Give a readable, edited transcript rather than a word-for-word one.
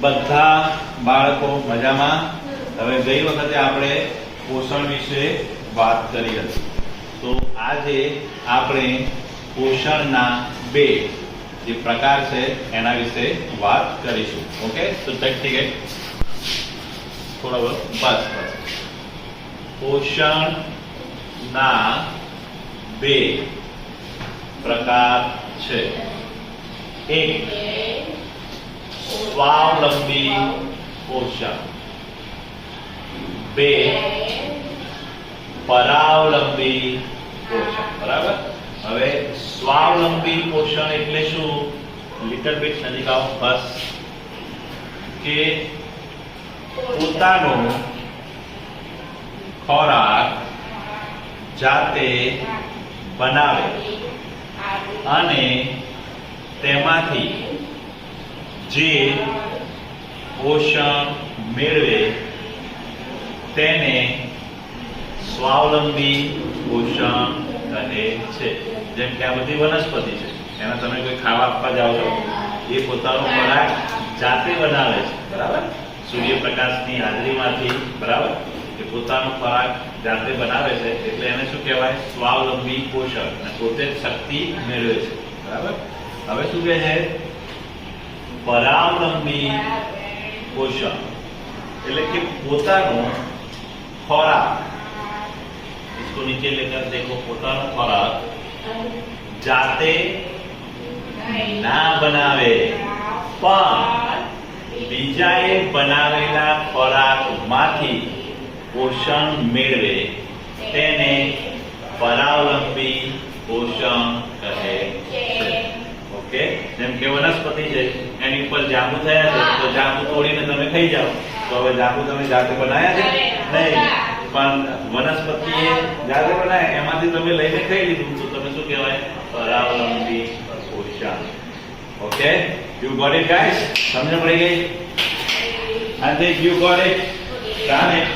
બધા બાળકો મજામાં? હવે ગઈ વખતે આપણે પોષણ વિશે વાત કરી હતી, તો આજે આપણે પોષણના બે જે પ્રકાર છે એના વિશે વાત કરીશું. ઓકે, તો ઠીક છે, થોડા બસ પોષણના બે પ્રકાર છે. એક સ્વાવલંબી પોષણ, બે પરાવલંબી પોષણ. બરાબર. હવે સ્વાવલંબી પોષણ એટલે શું? લિટલ બીટ નજીક આવો બસ. કે પોતાનો ખોરાક જાતે બનાવે અને તેમાંથી જે પોષણ મેળવે તેને સ્વાવલંબી પોષણ કહે છે. જેમ કે આ બધી વનસ્પતિ છે, એના તમે કોઈ ખાવા આપવા જાઓ છો, એ પોતાનો ખોરાક જાતે બનાવે છે. બરાબર. સૂર્યપ્રકાશની હાજરીમાંથી. બરાબર. એ પોતાનો ખોરાક જાતે બનાવે છે, એટલે એને શું કહેવાય? સ્વાવલંબી પોષણ. અને પોતે જ શક્તિ મેળવે છે. બરાબર. હવે શું કહે છે? પરાવલંબી પોષણ એટલે કે પોતાનો ખોરાક, इसको नीचे लेकर देखो, પોતાનો ખોરાક જાતે ના બનાવે પણ બીજાએ બનાવેલા ખોરાકમાંથી પોષણ મેળવે તેને પરાવલંબી પોષણ કહે છે. ઓકે, જેમ કે વનસ્પતિ છે, એની ઉપર જાંબુ થયા છે, તો જાંબુ તોડીને તમે ખાઈ જાઓ, તો હવે જાંબુ તમે જાતે બનાવ્યા છે? નહીં, પણ વનસ્પતિએ જાતે બનાવ્યા, એમાંથી તમે લઈને ખાઈ લીધું, તો તમે શું કહેવાય? પરાવલંબી પોષણ. Okay, you got it guys? સમજ પડી ગઈ? I think you got it. Done it.